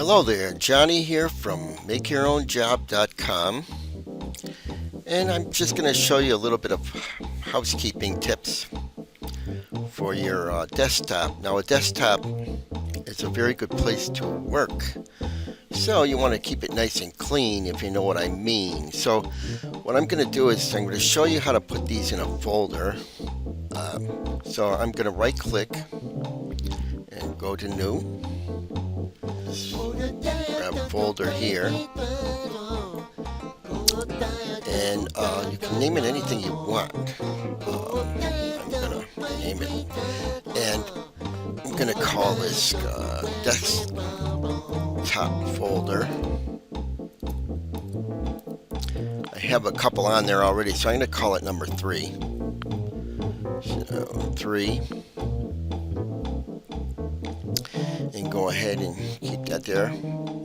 Hello there, Johnny here from MakeYourOwnJob.com, and I'm just going to show you a little bit of housekeeping tips for your desktop. Now, a desktop is a very good place to work, so you want to keep it nice and clean, if you know what I mean. So what I'm going to do is I'm going to show you how to put these in a folder. So I'm going to right click and go to New. Grab a folder here, and you can name it anything you want. I'm gonna name it, and I'm gonna call this desktop folder. I have a couple on there already, so I'm gonna call it number 3. So 3. And go ahead and keep that there.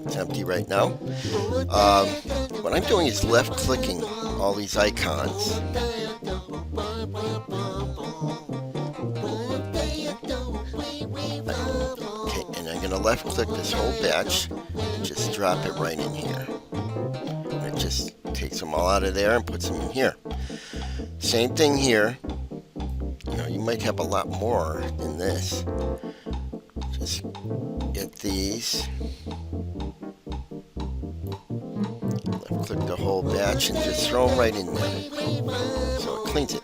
It's empty right now. What I'm doing is left clicking all these icons. Okay, and I'm going to left click this whole batch and just drop it right in here. And it just takes them all out of there and puts them in here. Same thing here. You might have a lot more than this. Just get these, left click the whole batch and just throw them right in there, so it cleans it.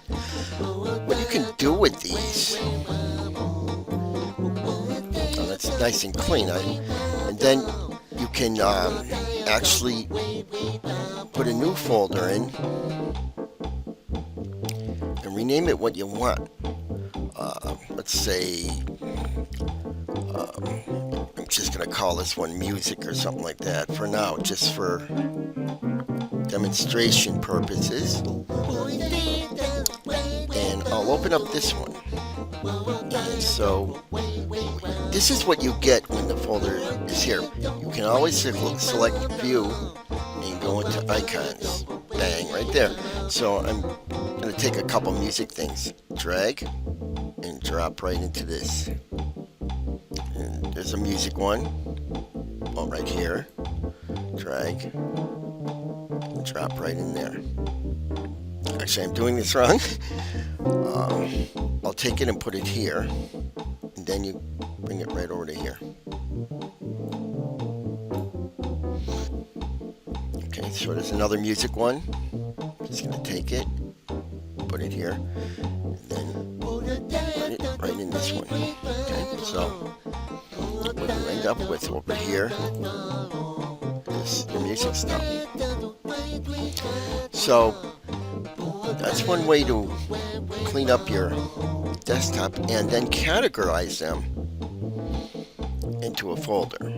What you can do with these, that's nice and clean, and then you can actually put a new folder in and rename it what you want. Let's say I'm just going to call this one music or something like that for now, just for demonstration purposes. And I'll open up this one. And so this is what you get when the folder is here. You can always select view and go into icons. Bang, right there. So I'm going to take a couple music things, drag and drop right into this. And there's a music one. Oh, right here. Drag and drop right in there. Actually, I'm doing this wrong. I'll take it and put it here, and then you bring it right over to here. Okay, so there's another music one. Just gonna take it, put it here, and then put it right in this one. Okay, so what you end up with over here is your music stuff. So that's one way to clean up your desktop and then categorize them into a folder.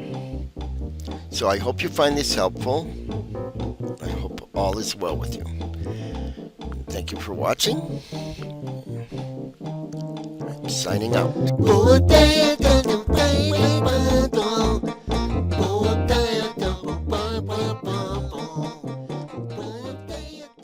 So I hope you find this helpful. I hope all is well with you. Thank you for watching. I'm signing out.